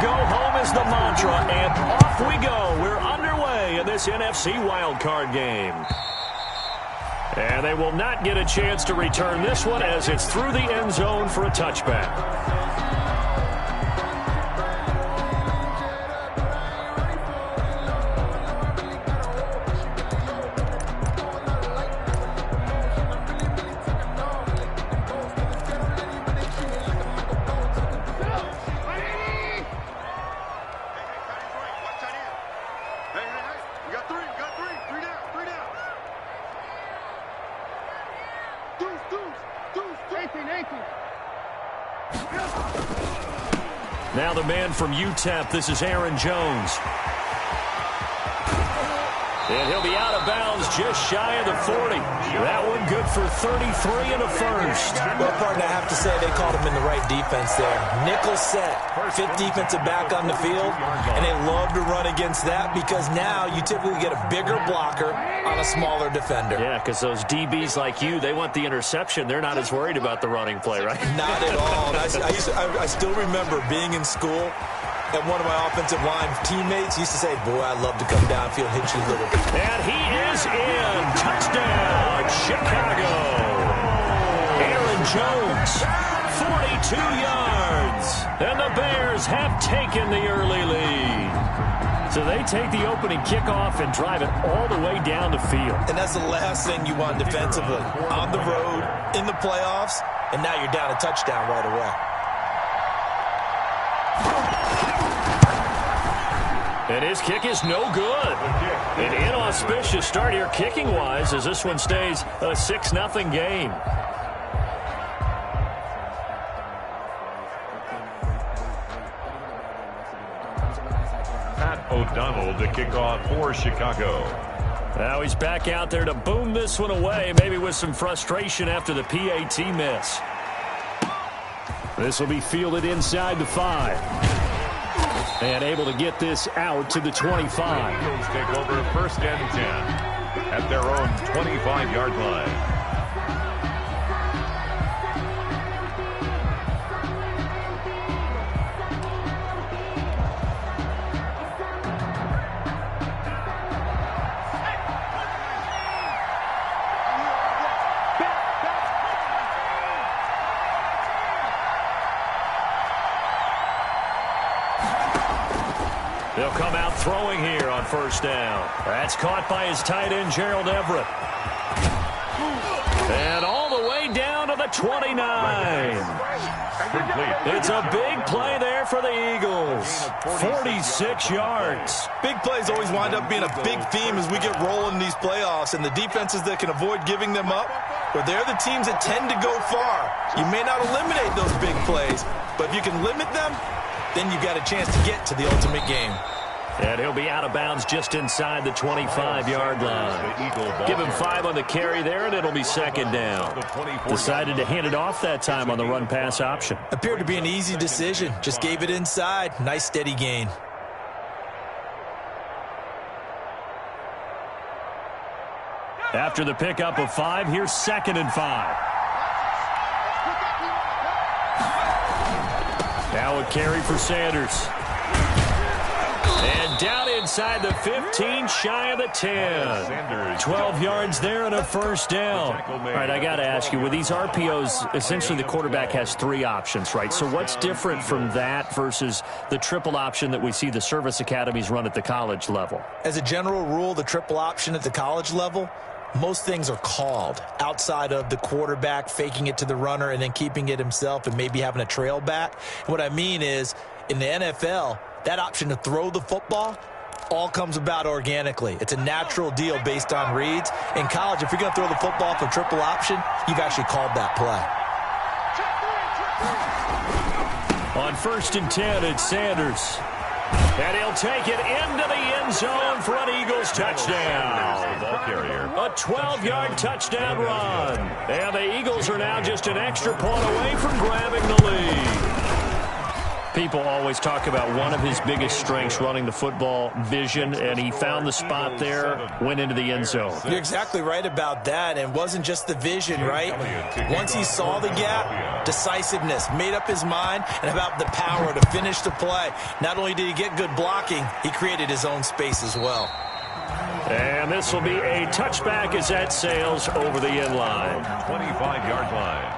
go home is the mantra, and off we go. We're underway in this NFC wildcard game. And they will not get a chance to return this one as it's through the end zone for a touchback. Now the man from UTEP, this is Aaron Jones. And he'll be out of bounds just shy of the 40. That one good for 33 and a first. Well, partner, I have to say they called him in the right defense there. Nickel set, fifth defensive back on the field, and they love to run against that because now you typically get a bigger blocker on a smaller defender. Yeah, because those DBs like you, they want the interception. They're not as worried about the running play, right? Not at all. I still remember being in school, and one of my offensive line teammates used to say, boy, I'd love to come downfield, hit you a little. And he is in. Touchdown, Chicago. Aaron Jones, 42 yards. And the Bears have taken the early lead. So they take the opening kickoff and drive it all the way down the field. And that's the last thing you want defensively. On the road, in the playoffs, and now you're down a touchdown right away. And his kick is no good. An inauspicious start here kicking-wise as this one stays a 6-0 game. Pat O'Donnell to kick off for Chicago. Now he's back out there to boom this one away, maybe with some frustration after the PAT miss. This will be fielded inside the 5. And able to get this out to the 25. Eagles take over first and 10 at their own 25-yard line. They'll come out throwing here on first down. That's caught by his tight end, Gerald Everett. And all the way down to the 29. It's a big play there for the Eagles. 46 yards. Big plays always wind up being a big theme as we get rolling in these playoffs, and the defenses that can avoid giving them up, or they're the teams that tend to go far. You may not eliminate those big plays, but if you can limit them, then you've got a chance to get to the ultimate game. And he'll be out of bounds just inside the 25-yard line. Give him 5 on the carry there, and it'll be second down. Decided to hand it off that time on the run-pass option. Appeared to be an easy decision. Just gave it inside. Nice, steady gain. After the pickup of 5, here's second and 5. Now a carry for Sanders. And down inside the 15, shy of the 10. 12 yards there and a first down. All right, I got to ask you, with these RPOs, essentially the quarterback has 3 options, right? So what's different from that versus the triple option that we see the service academies run at the college level? As a general rule, the triple option at the college level, most things are called outside of the quarterback faking it to the runner and then keeping it himself and maybe having a trail back. What I mean is, in the NFL, that option to throw the football all comes about organically. It's a natural deal based on reads. In college, if you're going to throw the football for triple option, you've actually called that play. On first and 10, it's Sanders. And he'll take it into the end zone for an Eagles touchdown. A 12-yard touchdown run. And the Eagles are now just an extra point away from grabbing the lead. People always talk about one of his biggest strengths running the football, vision, and he found the spot there, went into the end zone. You're exactly right about that, and it wasn't just the vision, right? Once he saw the gap, decisiveness, made up his mind, and about the power to finish the play. Not only did he get good blocking, he created his own space as well. And this will be a touchback as that sails over the end line. 25-yard line.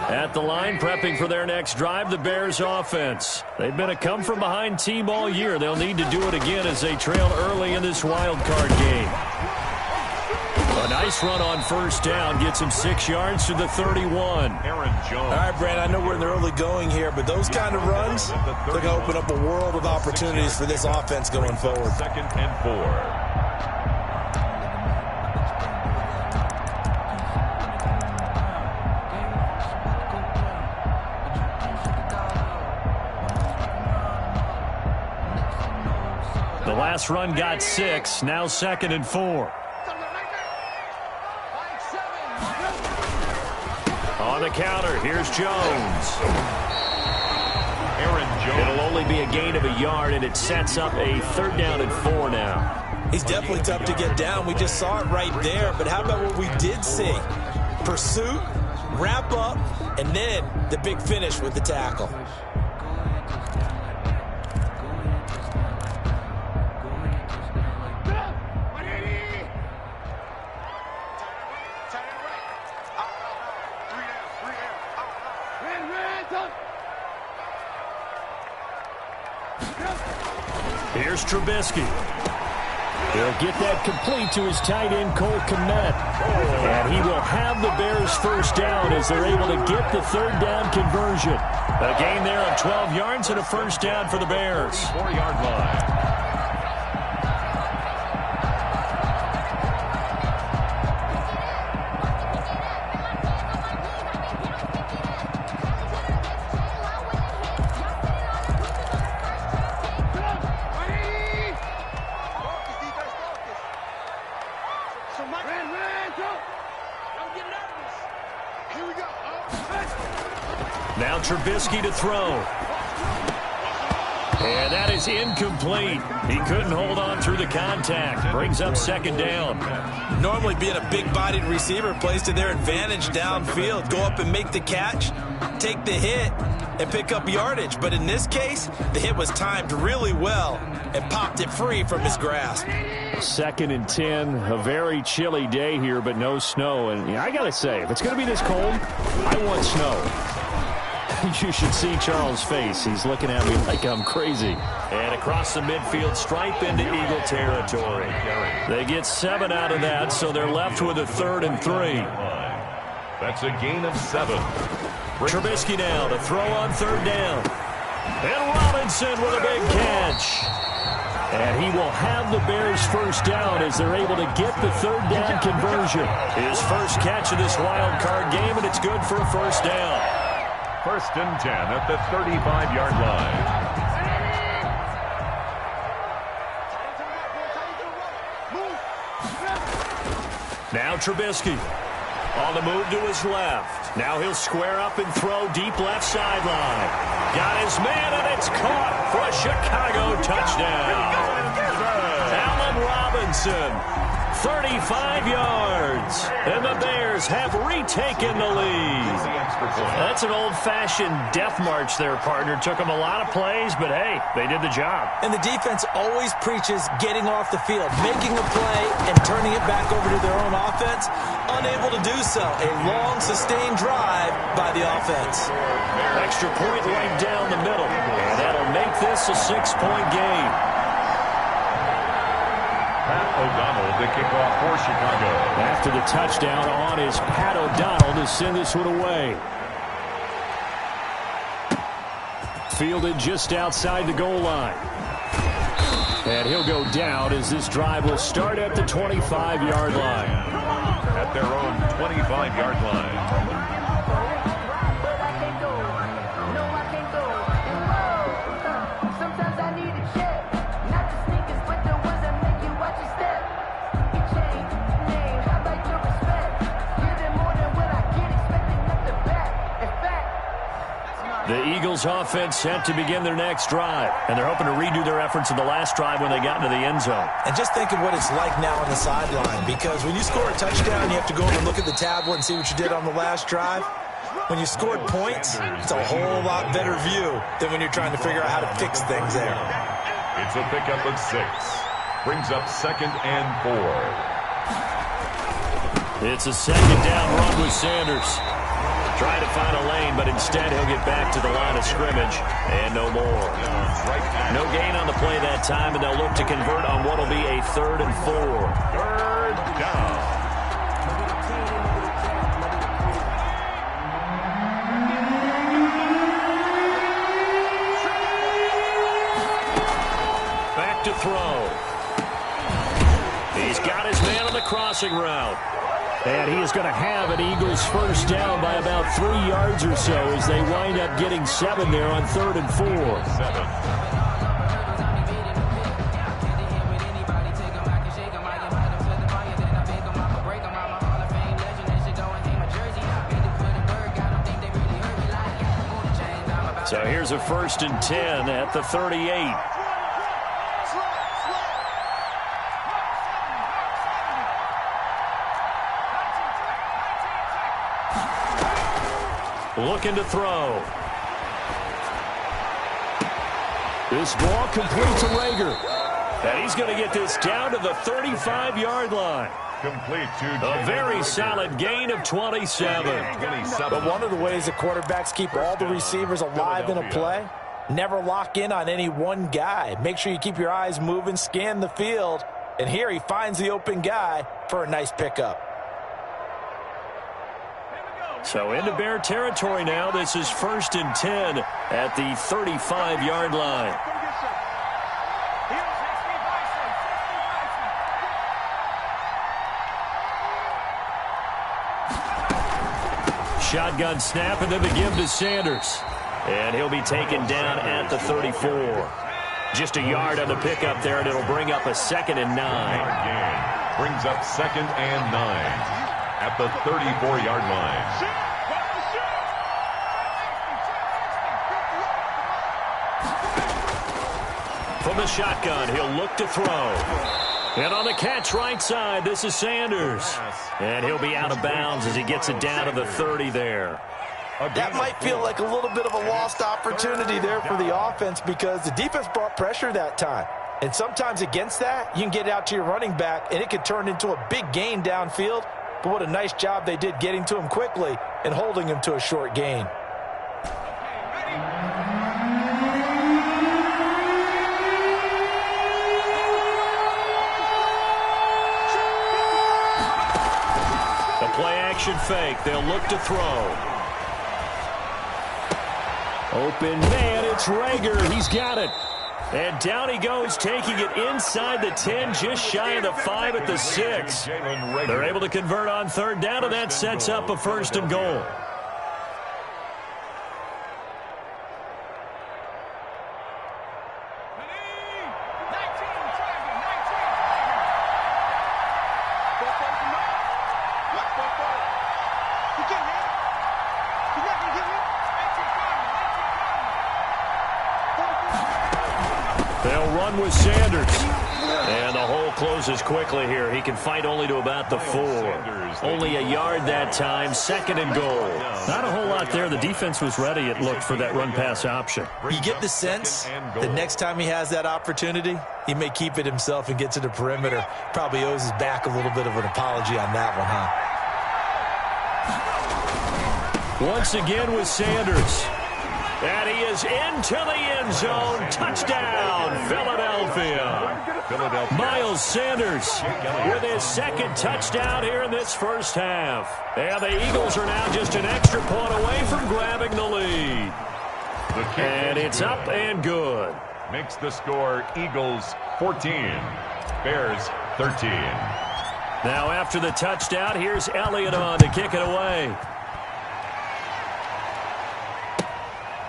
At the line, prepping for their next drive, the Bears offense. They've been a come-from-behind team all year. They'll need to do it again as they trail early in this wild card game. A nice run on first down gets him 6 yards to the 31. Aaron Jones. All right, Brad, I know we're in the early going here, but those kind of runs, they're going to open up a world of opportunities for this offense going forward. 2nd and 4. The last run got 6, now 2nd and 4. On the counter, here's Jones. Aaron Jones. It'll only be a gain of a yard, and it sets up a 3rd down and 4 now. He's definitely tough to get down. We just saw it right there. But how about what we did see? Pursuit, wrap up, and then the big finish with the tackle. Here's Trubisky. He'll get that complete to his tight end, Cole Kmet. And he will have the Bears first down as they're able to get the 3rd down conversion. A gain there of 12 yards and a first down for the Bears. 4-yard line. Now Trubisky to throw. And that is incomplete. He couldn't hold on through the contact. Brings up 2nd down. Normally being a big-bodied receiver plays to their advantage downfield. Go up and make the catch, take the hit, and pick up yardage. But in this case, the hit was timed really well and popped it free from his grasp. 2nd and 10. A very chilly day here, but no snow. And I got to say, if it's going to be this cold, I want snow. You should see Charles' face. He's looking at me like I'm crazy. And across the midfield stripe into Eagle territory. They get 7 out of that, so they're left with a 3rd and 3. That's a gain of 7. Trubisky now to throw on 3rd down. And Robinson with a big catch. And he will have the Bears first down as they're able to get the 3rd down conversion. His first catch of this wild card game, and it's good for a first down. 1st and 10 at the 35-yard line. Now Trubisky on the move to his left. Now he'll square up and throw deep left sideline. Got his man, and it's caught for a Chicago touchdown. Allen Robinson. 35 yards, and the Bears have retaken the lead. That's an old-fashioned death march there, partner. Took them a lot of plays, but hey, they did the job. And the defense always preaches getting off the field, making a play, and turning it back over to their own offense. Unable to do so. A long, sustained drive by the offense. Extra point right down the middle, and that'll make this a 6-point game. Pat O'Donnell to kick off for Chicago. After the touchdown on is Pat O'Donnell to send this one away. Fielded just outside the goal line. And he'll go down as this drive will start at the 25-yard line. At their own 25-yard line. The Eagles offense set to begin their next drive, and they're hoping to redo their efforts in the last drive when they got into the end zone. And just think of what it's like now on the sideline, because when you score a touchdown, you have to go over and look at the tablet and see what you did on the last drive. When you scored points, it's a whole lot better view than when you're trying to figure out how to fix things there. It's a pickup of 6. Brings up 2nd and 4. It's a 2nd down run with Sanders. Trying to find a lane, but instead he'll get back to the line of scrimmage, and no more. No gain on the play that time, and they'll look to convert on what will be a 3rd and 4. 3rd down. Back to throw. He's got his man on the crossing route. And he is going to have an Eagles first down by about 3 yards or so as they wind up getting 7 there on 3rd and 4. 7. So here's a 1st and 10 at the 38. Looking to throw. This ball complete to Rager. And he's going to get this down to the 35-yard line. Complete to a very solid gain of 27. But one of the ways the quarterbacks keep all the receivers alive in a play, never lock in on any one guy. Make sure you keep your eyes moving, scan the field. And here he finds the open guy for a nice pickup. So into Bear territory now. This is 1st and 10 at the 35-yard line. Shotgun snap, and then the give to Sanders. And he'll be taken down at the 34. Just a yard on the pickup there, and it'll bring up a 2nd and 9. Brings up 2nd and 9. At the 34-yard line. From the shotgun, he'll look to throw. And on the catch right side, this is Sanders. And he'll be out of bounds as he gets it down to the 30 there. That might feel like a little bit of a lost opportunity there for the offense because the defense brought pressure that time. And sometimes against that, you can get out to your running back, and it could turn into a big gain downfield. But what a nice job they did getting to him quickly and holding him to a short gain. The play-action fake. They'll look to throw. Open man, it's Rager. He's got it. And down he goes, taking it inside the 10, just shy of the 5 at the 6. They're able to convert on 3rd down, and that sets up a 1st and goal. They'll run with Sanders. And the hole closes quickly here. He can fight only to about the 4. Only a yard that time, 2nd and goal. Not a whole lot there. The defense was ready, it looked, for that run-pass option. You get the sense that next time he has that opportunity, he may keep it himself and get to the perimeter. Probably owes his back a little bit of an apology on that one, huh? Once again with Sanders. And he is into the end zone. Touchdown, Philadelphia. Miles Sanders with his 2nd touchdown here in this first half. And the Eagles are now just an extra point away from grabbing the lead. And it's up and good. Makes the score Eagles 14, Bears 13. Now after the touchdown, here's Elliott on to kick it away.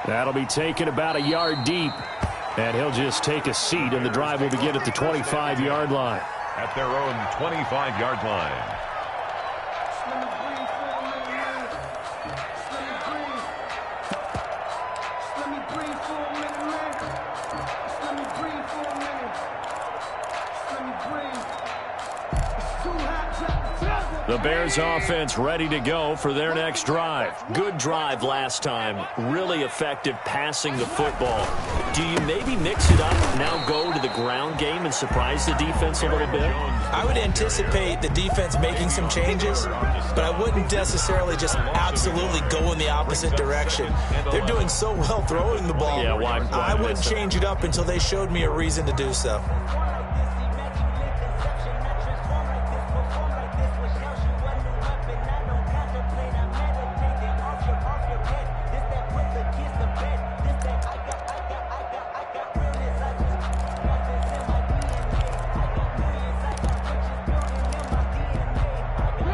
That'll be taken about a yard deep. And he'll just take a seat, and the drive will begin at the 25-yard line. At their own 25-yard line. The Bears offense ready to go for their next drive. Good drive last time. Really effective passing the football. Do you maybe mix it up, now go to the ground game and surprise the defense a little bit? I would anticipate the defense making some changes, but I wouldn't necessarily just absolutely go in the opposite direction. They're doing so well throwing the ball. Yeah, why I wouldn't change it up until they showed me a reason to do so.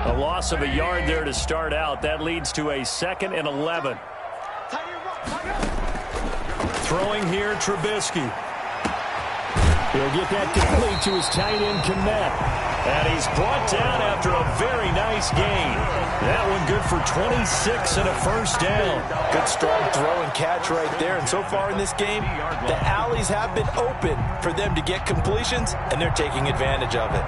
A loss of a yard there to start out. That leads to a 2nd and 11. Throwing here, Trubisky. He'll get that complete to his tight end, Kmet. And he's brought down after a very nice gain. That one good for 26 and a first down. Good strong throw and catch right there. And so far in this game, the alleys have been open for them to get completions, and they're taking advantage of it.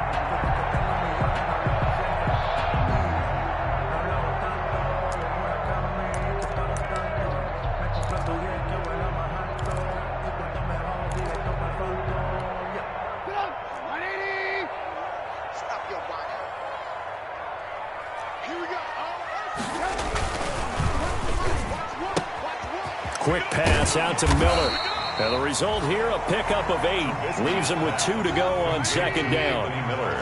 Quick pass out to Miller. And the result here, a pickup of 8. Leaves him with 2 to go on 2nd down. Miller.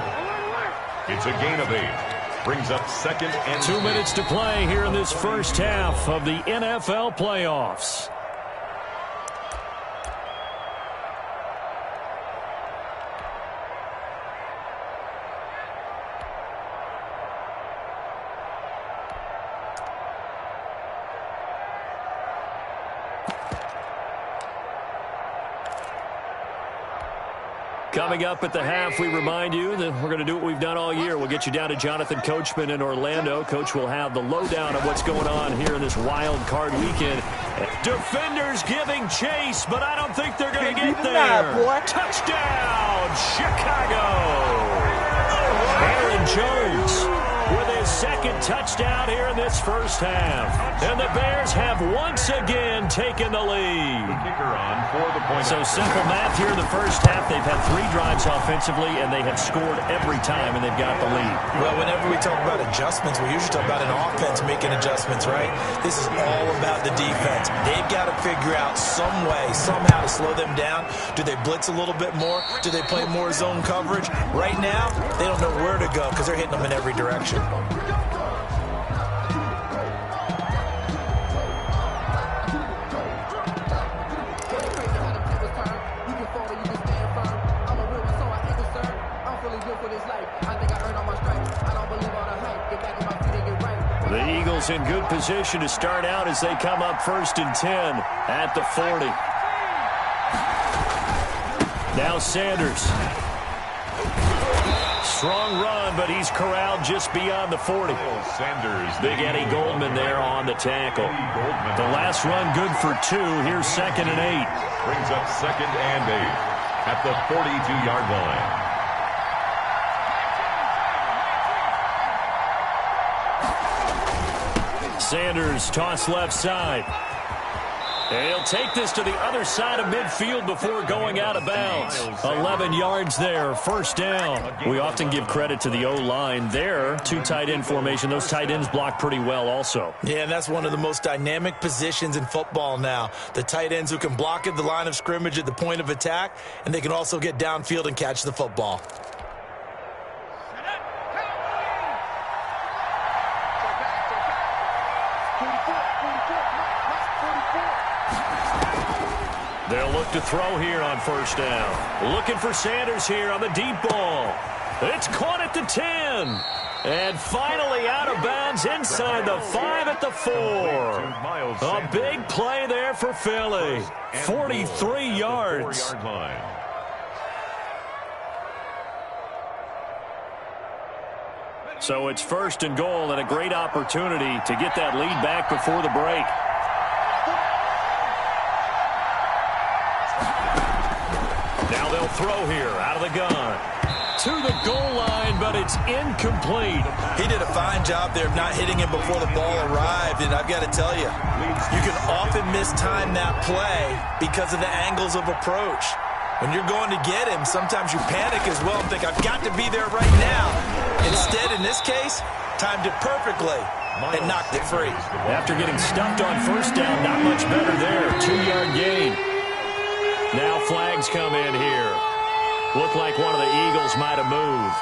It's a gain of 8. Brings up 2nd and 2 minutes to play here in this first half of the NFL playoffs. Coming up at the half, we remind you that we're going to do what we've done all year. We'll get you down to Jonathan Coachman in Orlando. Coach will have the lowdown of what's going on here in this wild card weekend. Defenders giving chase, but I don't think they're going to get there. Touchdown, Chicago! Aaron Jones with his 2nd touchdown here in this first half. And the Bears have once again taken the lead. the kicker on for the point. So simple math here in the first half. They've had 3 drives offensively, and they have scored every time, and they've got the lead. Well, whenever we talk about adjustments, we usually talk about an offense making adjustments, right? This is all about the defense. They've got to figure out some way, somehow to slow them down. Do they blitz a little bit more? Do they play more zone coverage? Right now, they don't know where to go because they're hitting them in every direction. The Eagles in good position to start out as they come up 1st and 10 at the 40. Now Sanders. Strong run, but he's corralled just beyond the 40. Sanders. Big Eddie Goldman there on the tackle. The last run good for 2. Here's 2nd and 8. Brings up 2nd and 8 at the 42-yard line. Sanders toss left side. And he'll take this to the other side of midfield before going out of bounds. 11 yards there, 1st down. We often give credit to the O-line there. 2 tight end formation. Those tight ends block pretty well also. Yeah, and that's one of the most dynamic positions in football now. The tight ends who can block at the line of scrimmage at the point of attack, and they can also get downfield and catch the football. They'll look to throw here on 1st down. Looking for Sanders here on the deep ball. It's caught at the 10. And finally out of bounds inside the 5 at the 4. A big play there for Philly. 43 yards. So it's 1st and goal and a great opportunity to get that lead back before the break. Now they'll throw here out of the gun. to the goal line, but it's incomplete. He did a fine job there of not hitting him before the ball arrived, and I've got to tell you, you can often mistime that play because of the angles of approach. When you're going to get him, sometimes you panic as well and think, I've got to be there right now. Instead, in this case, timed it perfectly and knocked it free. After getting stumped on first down, not much better there. 2-yard gain. Now flags come in here. Looked like one of the Eagles might have moved.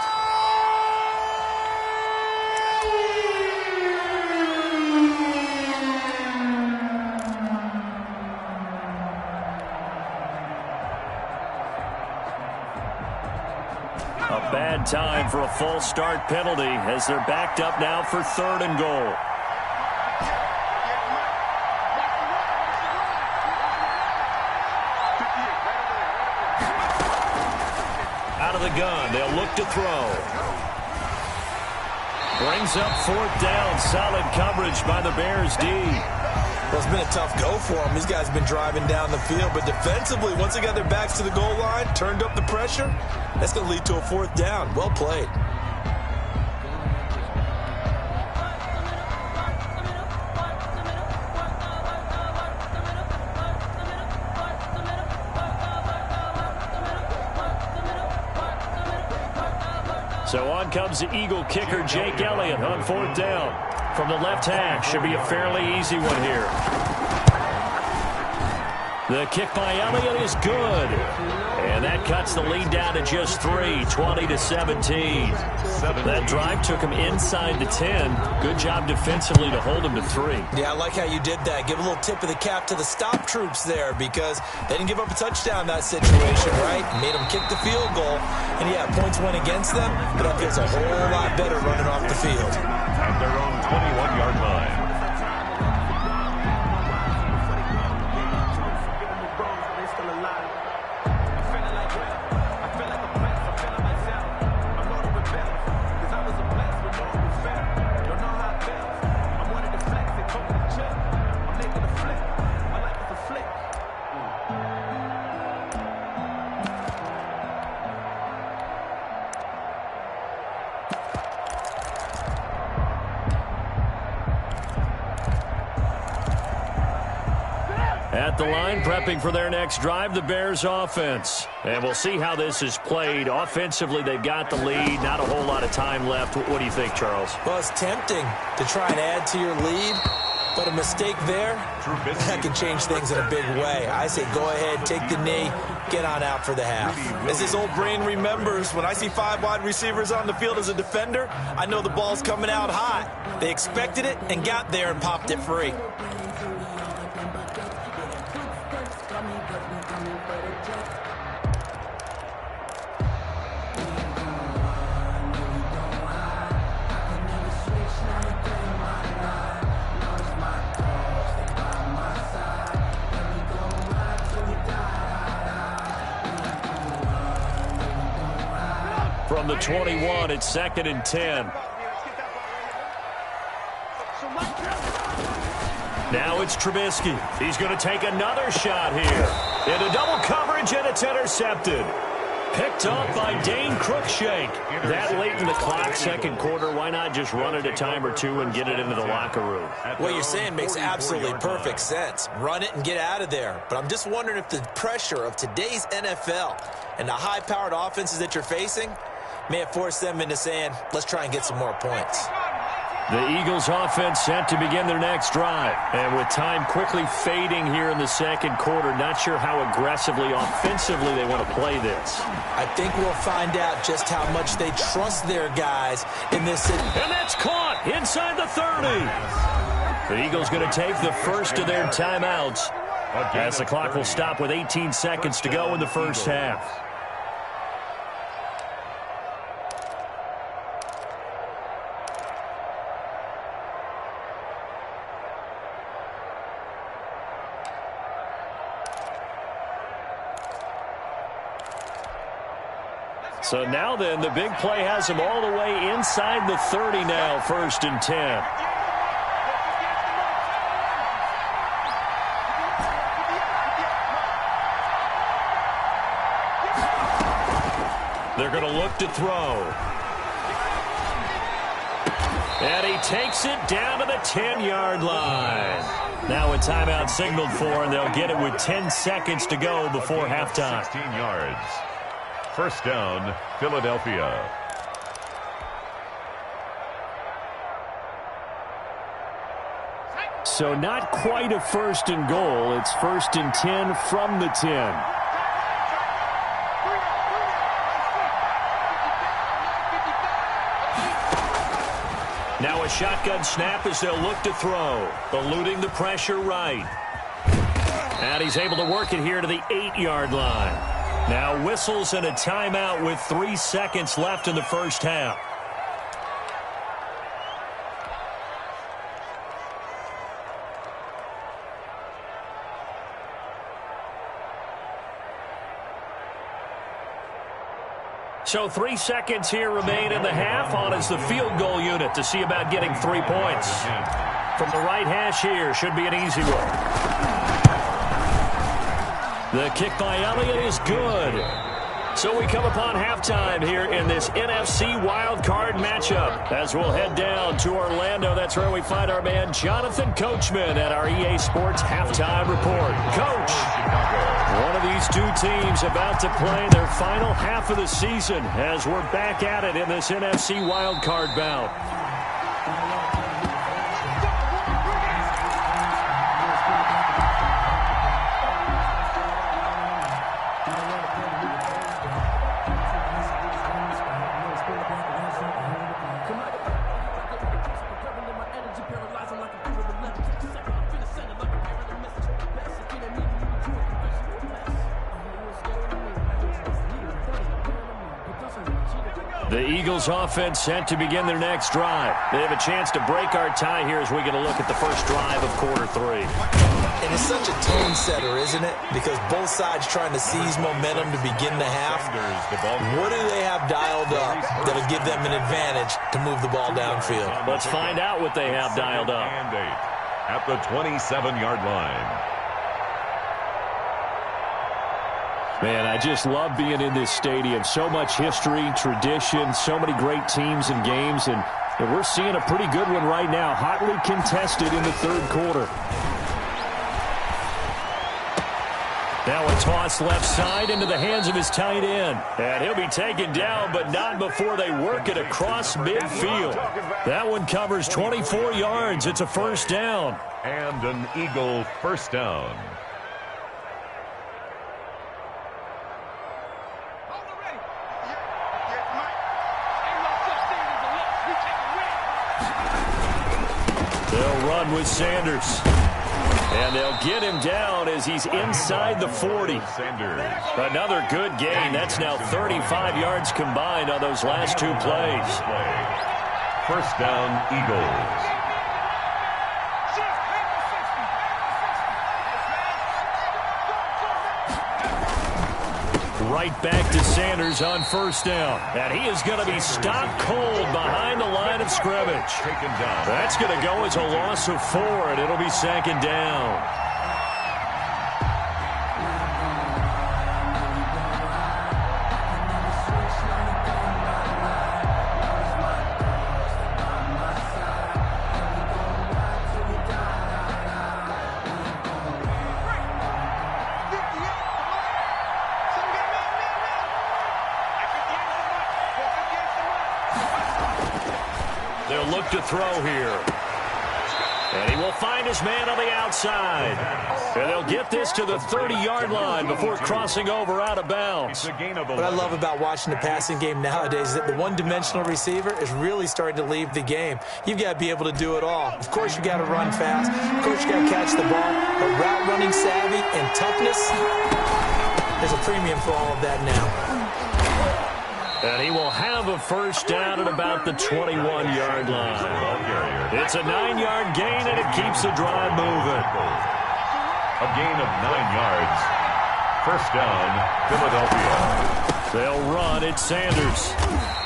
A bad time for a false start penalty as they're backed up now for 3rd and goal. Out of the gun, they'll look to throw. Brings up 4th down. Solid coverage by the Bears D. Well, it's been a tough go for them. These guys have been driving down the field, but defensively, once they got their backs to the goal line, turned up the pressure, that's going to lead to a 4th down. Well played. So on comes the Eagle kicker, Jake Elliott, on 4th down. From the left hash, should be a fairly easy one here. The kick by Elliott is good. And that cuts the lead down to just 3, 20-17. That drive took him inside the 10. Good job defensively to hold him to 3. Yeah, I like how you did that. Give a little tip of the cap to the stop troops there because they didn't give up a touchdown in that situation, right? Made them kick the field goal. And, yeah, points went against them, but that feels a whole lot better running off the field. At their own 21-yard line. At the line, prepping for their next drive, the Bears offense. And we'll see how this is played. Offensively, they've got the lead. Not a whole lot of time left. What do you think, Charles? Well, it's tempting to try and add to your lead, but a mistake there, that can change things in a big way. I say go ahead, take the knee, get on out for the half. As this old brain remembers, when I see 5 wide receivers on the field as a defender, I know the ball's coming out hot. They expected it and got there and popped it free. From the 21, it's 2nd and 10. Now it's Trubisky. He's going to take another shot here. Into double coverage, and it's intercepted. Picked up by Dane Cruikshank. That late in the clock, 2nd quarter, why not just run it a time or two and get it into the locker room? What you're saying makes absolutely perfect sense. Run it and get out of there. But I'm just wondering if the pressure of today's NFL and the high-powered offenses that you're facing may have forced them into saying, let's try and get some more points. The Eagles offense set to begin their next drive. And with time quickly fading here in the 2nd quarter, not sure how aggressively, offensively they want to play this. I think we'll find out just how much they trust their guys in this. And that's caught inside the 30. The Eagles going to take the first of their timeouts as the clock will stop with 18 seconds to go in the first half. So now then, the big play has him all the way inside the 30 now, 1st and 10. They're going to look to throw. And he takes it down to the 10-yard line. Now a timeout signaled for, and they'll get it with 10 seconds to go before halftime. 16 yards. First down, Philadelphia. So not quite a first and goal. It's first and 10 from the 10. Now a shotgun snap as they'll look to throw. Eluding the pressure right. And he's able to work it here to the 8-yard line. Now whistles and a timeout with 3 seconds left in the first half. So 3 seconds here remain in the half. On is the field goal unit to see about getting 3 points. From the right hash here, should be an easy one. The kick by Elliott is good. So we come upon halftime here in this NFC wildcard matchup. As we'll head down to Orlando, that's where we find our man Jonathan Coachman at our EA Sports Halftime Report. Coach, one of these two teams about to play their final half of the season as we're back at it in this NFC wildcard bout. The Eagles offense set to begin their next drive. They have a chance to break our tie here as we get a look at the first drive of quarter 3. And it's such a tone setter, isn't it? Because both sides trying to seize momentum to begin the half. What do they have dialed up that'll give them an advantage to move the ball downfield? Let's find out what they have dialed up. At the 27-yard line. Man, I just love being in this stadium. So much history, tradition, so many great teams and games, and we're seeing a pretty good one right now, hotly contested in the third quarter. Now a toss left side into the hands of his tight end. And he'll be taken down, but not before they work it across midfield. That one covers 24 yards. It's a first down. And an Eagle first down. They'll run with Sanders. And they'll get him down as he's inside the 40. Another good gain. That's now 35 yards combined on those last 2 plays. First down, Eagles. Right back to Sanders on first down. And he is going to be stopped cold behind the line of scrimmage. That's going to go as a loss of 4, and it'll be second down. They'll look to throw here. And he will find his man on the outside. And they'll get this to the 30-yard line before crossing over out of bounds. What I love about watching the passing game nowadays is that the one-dimensional receiver is really starting to leave the game. You've got to be able to do it all. Of course, you've got to run fast. Of course, you've got to catch the ball. But route running savvy and toughness, there's a premium for all of that now. And he will have a first down at about the 21-yard line. It's a 9-yard gain, and it keeps the drive moving. A gain of 9 yards. First down, Philadelphia. They'll run. It's Sanders.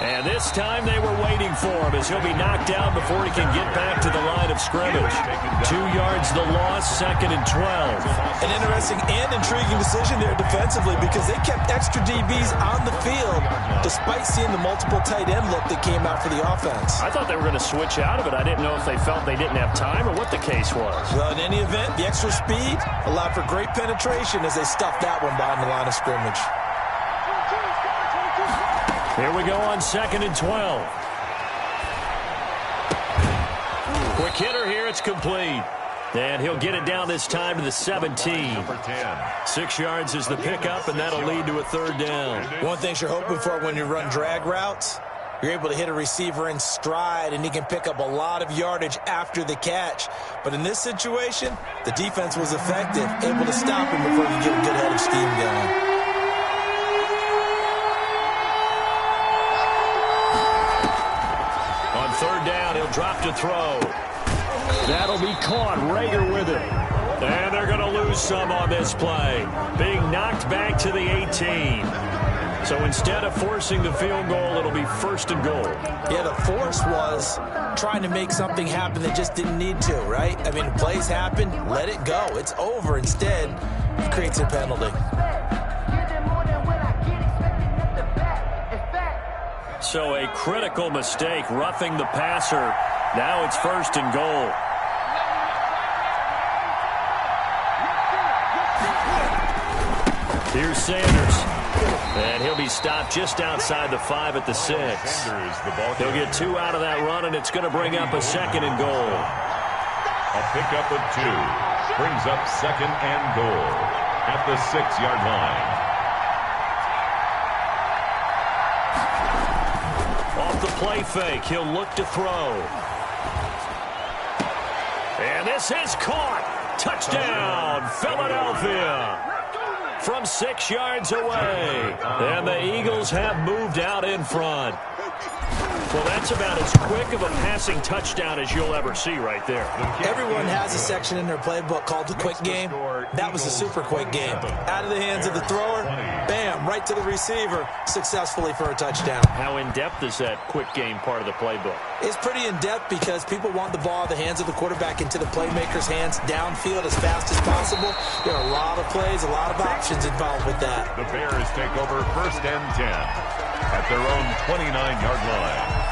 And this time they were waiting for him as he'll be knocked down before he can get back to the line of scrimmage. 2 yards the loss, 2nd and 12. An interesting and intriguing decision there defensively because they kept extra DBs on the field despite seeing the multiple tight end look that came out for the offense. I thought they were going to switch out of it. I didn't know if they felt they didn't have time or what the case was. Well, in any event, the extra speed allowed for great penetration as they stuffed that one behind the line of scrimmage. Here we go on 2nd and 12. Quick hitter here. It's complete. And he'll get it down this time to the 17. Number 10. 6 yards is the pickup, and that'll lead to a 3rd down. One thing you're hoping for when you run drag routes, you're able to hit a receiver in stride, and he can pick up a lot of yardage after the catch. But in this situation, the defense was effective, able to stop him before he could get a good head of steam going. On 3rd down, he'll drop to throw. That'll be caught. Rager with it. And they're going to lose some on this play. Being knocked back to the 18. So instead of forcing the field goal, it'll be 1st and goal. Yeah, the force was trying to make something happen that just didn't need to, right? I mean, plays happen, let it go. It's over. Instead, it creates a penalty. So a critical mistake, roughing the passer. Now it's 1st and goal. Here's Sanders. And he'll be stopped just outside the 5 at the 6. He'll get 2 out of that run, and it's going to bring up a 2nd and goal. A pickup of 2 brings up 2nd and goal at the 6-yard line. Off the play fake, he'll look to throw. And this is caught. Touchdown, Philadelphia. From 6 yards away. And the Eagles have moved out in front. Well, that's about as quick of a passing touchdown as you'll ever see right there. Everyone has a section in their playbook called the quick game. That was a super quick game. Out of the hands of the thrower, bam, right to the receiver, successfully for a touchdown. How in-depth is that quick game part of the playbook? It's pretty in-depth because people want the ball in the hands of the quarterback into the playmaker's hands downfield as fast as possible. There are a lot of plays, a lot of options involved with that. The Bears take over 1st and 10 at their own 29-yard line.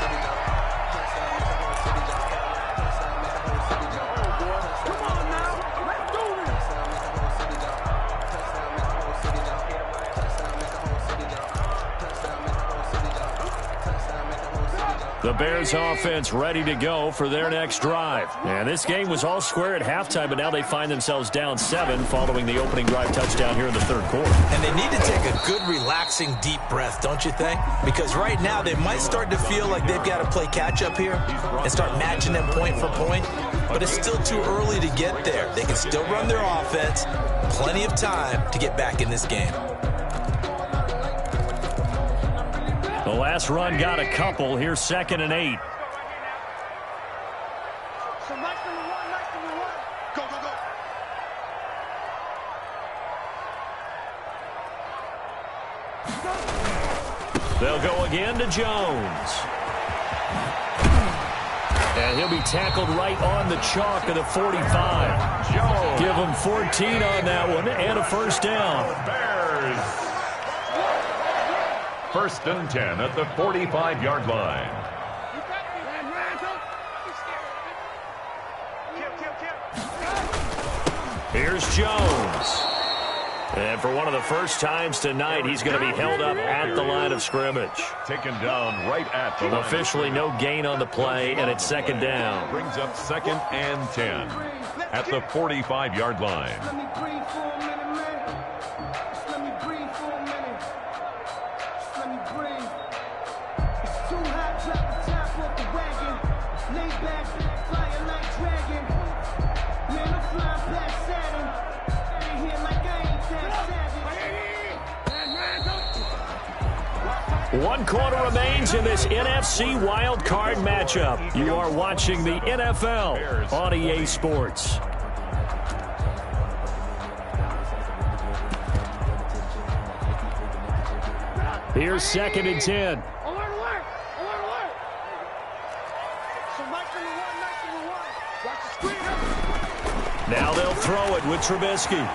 The Bears offense ready to go for their next drive. And this game was all square at halftime, but now they find themselves down 7 following the opening drive touchdown here in the 3rd quarter. And they need to take a good, relaxing, deep breath, don't you think? Because right now they might start to feel like they've got to play catch-up here and start matching them point for point. But it's still too early to get there. They can still run their offense. Plenty of time to get back in this game. The last run got a couple. Here's 2nd and 8. They'll go again to Jones. And he'll be tackled right on the chalk of the 45. Jones. Give him 14 on that one and a 1st down. Bears. 1st and 10 at the 45-yard line. Here's Jones. And for one of the first times tonight, he's going to be held up at the line of scrimmage. Taken down right at the line. Officially no gain on the play, and it's 2nd down. Brings up 2nd and 10 at the 45-yard line. One quarter remains in this NFC wildcard matchup. You are watching the NFL on EA Sports. Here's 2nd and 10. Now they'll throw it with Trubisky.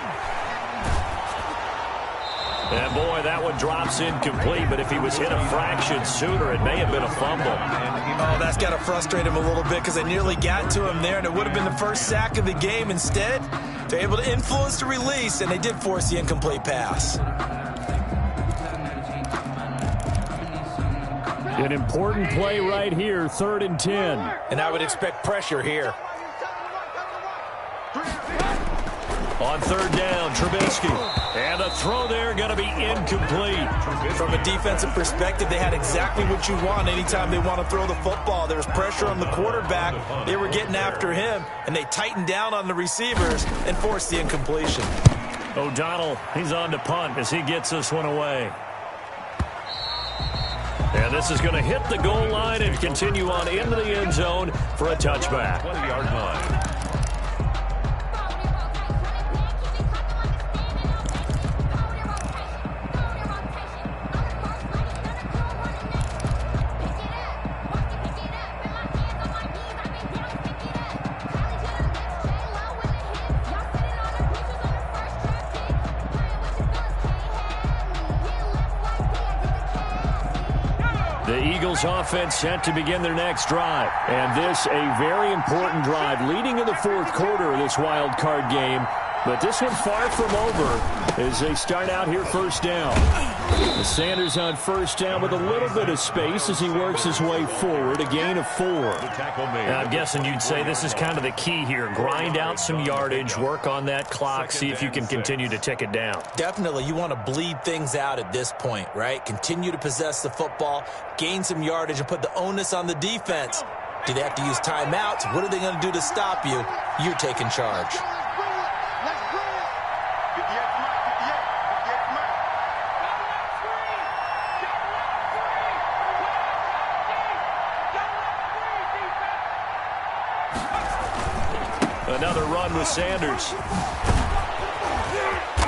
And, boy, that one drops incomplete, but if he was hit a fraction sooner, it may have been a fumble. Oh, that's got to frustrate him a little bit because they nearly got to him there, and it would have been the first sack of the game. Instead, they're able to influence the release, and they did force the incomplete pass. An important play right here, 3rd and 10. And I would expect pressure here. On 3rd down, Trubisky. And the throw there going to be incomplete. From a defensive perspective, they had exactly what you want anytime they want to throw the football. There was pressure on the quarterback. They were getting after him, and they tightened down on the receivers and forced the incompletion. O'Donnell, he's on to punt as he gets this one away. And this is going to hit the goal line and continue on into the end zone for a touchback. 20-yard line. The Eagles offense set to begin their next drive. And this a very important drive leading in the 4th quarter of this wild card game. But this one far from over as they start out here 1st down. Sanders on 1st down with a little bit of space as he works his way forward. A gain of 4. Now, I'm guessing you'd say this is kind of the key here. Grind out some yardage, work on that clock, see if you can continue to tick it down. Definitely, you want to bleed things out at this point, right? Continue to possess the football, gain some yardage, and put the onus on the defense. Do they have to use timeouts? What are they going to do to stop you? You're taking charge. Another run with Sanders.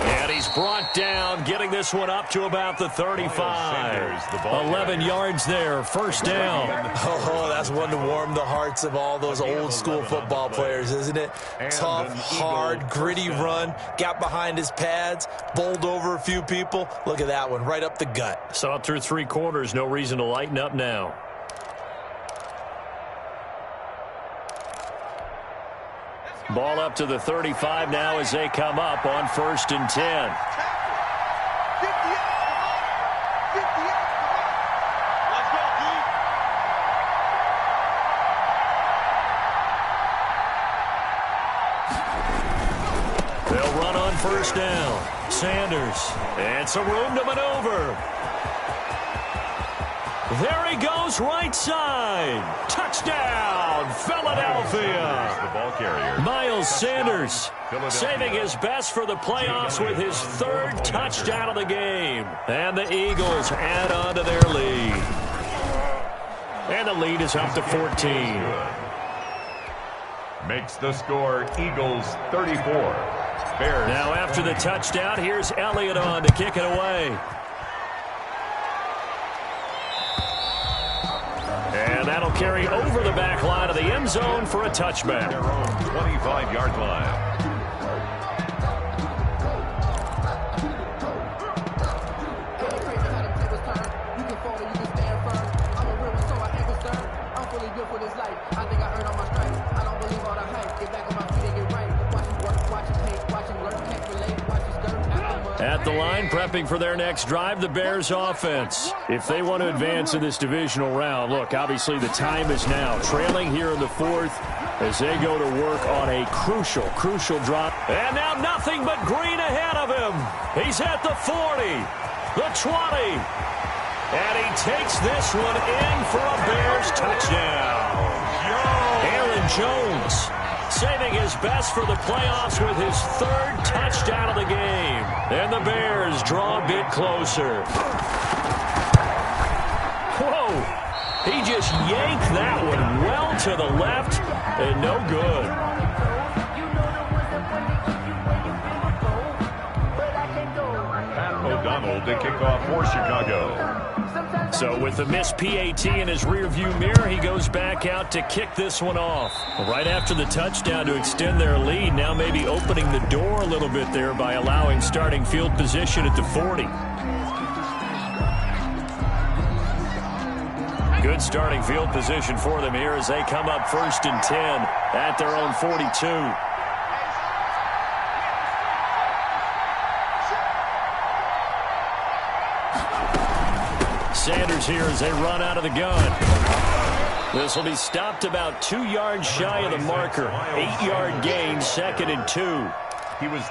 And he's brought down, getting this one up to about the 35. 11 yards there, 1st down. Oh, that's one to warm the hearts of all those old school football players, isn't it? Tough, hard, gritty run, got behind his pads, bowled over a few people. Look at that one, right up the gut. Saw it through 3 quarters, no reason to lighten up now. Ball up to the 35 now as they come up on 1st and 10. They'll run on 1st down. Sanders. And some room to maneuver. There he goes, right side. Touchdown, Philadelphia. The ball carrier. Miles Sanders saving his best for the playoffs with his 3rd touchdown of the game. And the Eagles add on to their lead. And the lead is up to 14. Makes the score Eagles 34. Bears. Now after the touchdown, here's Elliott on to kick it away. And that'll carry over the back line of the end zone for a touchback. Their own 25-yard line. At the line, prepping for their next drive, the Bears offense. If they want to advance in this divisional round, look, obviously the time is now. Trailing here in the 4th as they go to work on a crucial drop. And now nothing but green ahead of him. He's at the 40, the 20. And he takes this one in for a Bears touchdown. Aaron Jones saving his best for the playoffs with his 3rd touchdown of the game. And the Bears draw a bit closer. Whoa! He just yanked that one well to the left and no good. Pat O'Donnell hold to kick off for Chicago. So with the missed PAT in his rearview mirror, he goes back out to kick this one off. Right after the touchdown to extend their lead, now maybe opening the door a little bit there by allowing starting field position at the 40. Good starting field position for them here as they come up 1st and 10 at their own 42. Sanders here as they run out of the gun. This will be stopped about 2 yards shy of the marker. 8-yard gain, 2nd and 2.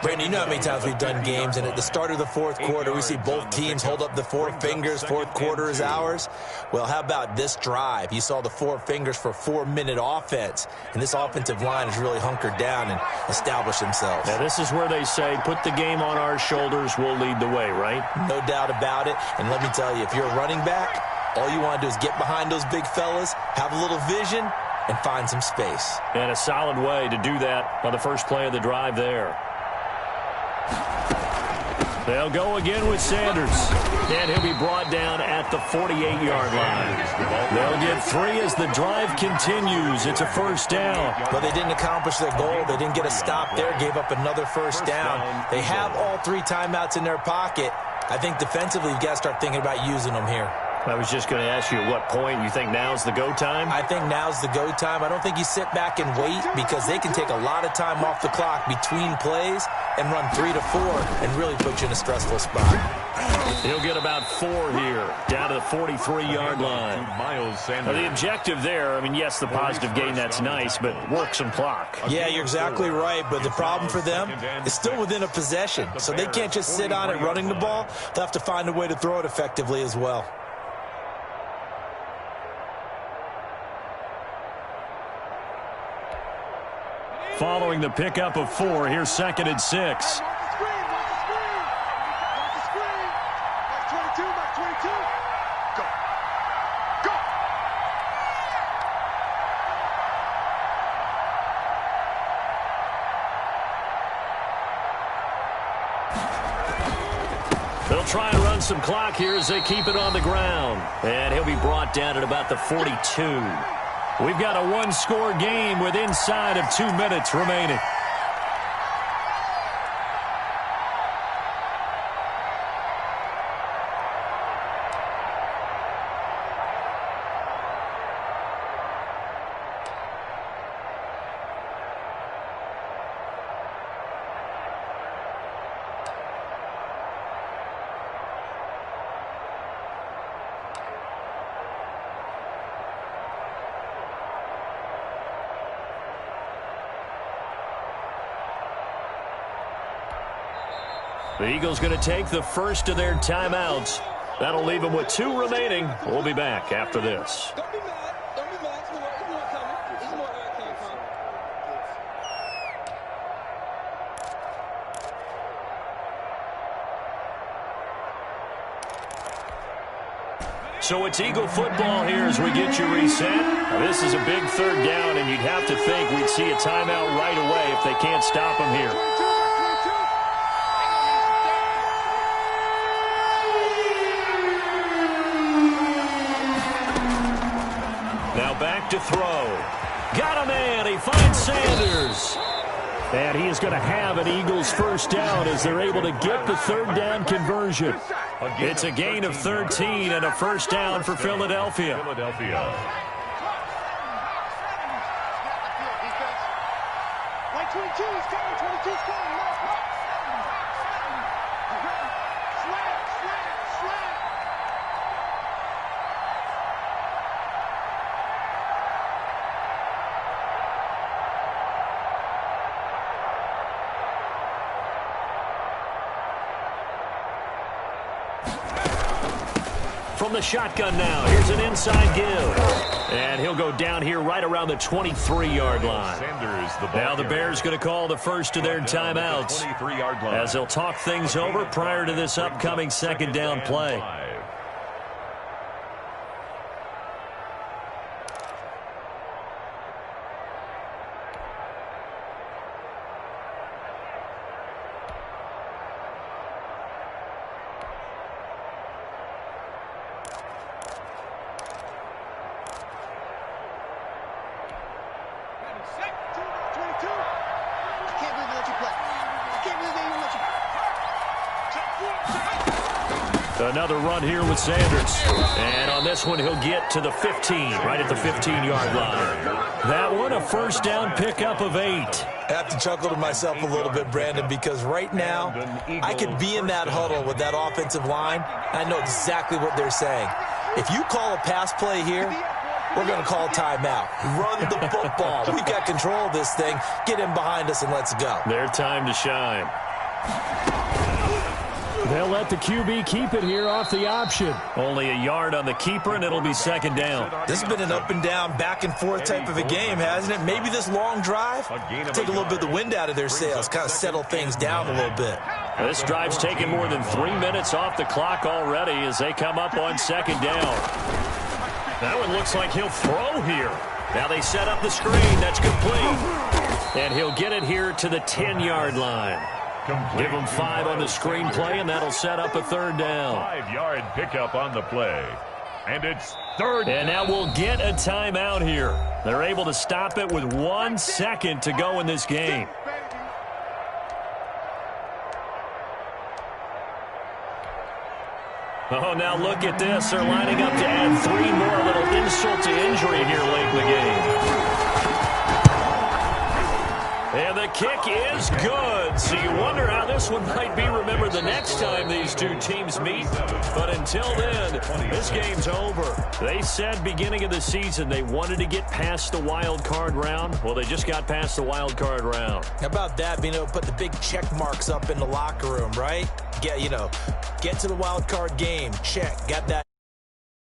Brandon, you know how many times we've done games, and at the start of the fourth quarter, we see both teams hold up the 4 fingers. Fourth quarter is ours. Well, how about this drive? You saw the 4 fingers for 4-minute offense, and this offensive line has really hunkered down and established themselves. Now, this is where they say, put the game on our shoulders, we'll lead the way, right? No doubt about it, and let me tell you, if you're a running back, all you want to do is get behind those big fellas, have a little vision, and find some space. And a solid way to do that on the first play of the drive there. They'll go again with Sanders. And he'll be brought down at the 48-yard line. They'll get 3 as the drive continues. It's a first down. But they didn't accomplish their goal. They didn't get a stop there. Gave up another first down. They have all 3 timeouts in their pocket. I think defensively you've got to start thinking about using them here. I was just going to ask you at what point you think now's the go time? I think now's the go time. I don't think you sit back and wait because they can take a lot of time off the clock between plays and run 3 to 4 and really put you in a stressful spot. He'll get about 4 here, down to the 43-yard line. Now, the objective there, I mean, yes, the positive gain, that's nice, but work some clock. Yeah, you're exactly right, but the problem for them is still within a possession, so they can't just sit on it running the ball. They'll have to find a way to throw it effectively as well. Following the pickup of 4, here's 2nd and 6. They'll try and run some clock here as they keep it on the ground. And he'll be brought down at about the 42. We've got a 1-score game with inside of 2 minutes remaining. The Eagles going to take the first of their timeouts. That'll leave them with 2 remaining. We'll be back after this. Don't be mad. Don't be mad. It's more coming. It's more coming. So it's Eagle football here as we get you reset. Now, this is a big 3rd down, and you'd have to think we'd see a timeout right away if they can't stop them here. Back to throw. Got a man. He finds Sanders. And he is going to have an Eagles first down as they're able to get the 3rd down conversion. It's a gain of 13 and a first down for Philadelphia. Like 22, he's coming. 22's coming. From the shotgun now, here's an inside give. And he'll go down here right around the 23-yard line. Now the Bears going to call the first of their timeouts as they'll talk things over prior to this upcoming 2nd down play. Another run here with Sanders. And on this one, he'll get to the 15, right at the 15-yard line. That one, a first down pickup of 8. I have to chuckle to myself a little bit, Brandon, because right now I could be in that huddle with that offensive line. I know exactly what they're saying. If you call a pass play here, we're going to call timeout. Run the football. We've got control of this thing. Get in behind us and let's go. Their time to shine. They'll let the QB keep it here off the option. Only a yard on the keeper, and it'll be second down. This has been an up and down, back and forth type of a game, hasn't it? Maybe this long drive, take a little bit of the wind out of their sails, kind of settle things down a little bit. This drive's taken more than 3 minutes off the clock already as they come up on second down. That one looks like he'll throw here. Now they set up the screen. That's complete. And he'll get it here to the 10-yard line. Give him 5 on the screenplay, and that'll set up a third down. 5-yard pickup on the play. And it's third. And now we'll get a timeout here. They're able to stop it with 1 second to go in this game. Oh, now look at this. They're lining up to add 3 more, little insult to injury here late in the game. And the kick is good. So you wonder how this one might be remembered the next time these two teams meet. But until then, this game's over. They said beginning of the season they wanted to get past the wild card round. Well, they just got past the wild card round. How about that, being able to put the big check marks up in the locker room, right? Get to the wild card game. Check. Got that.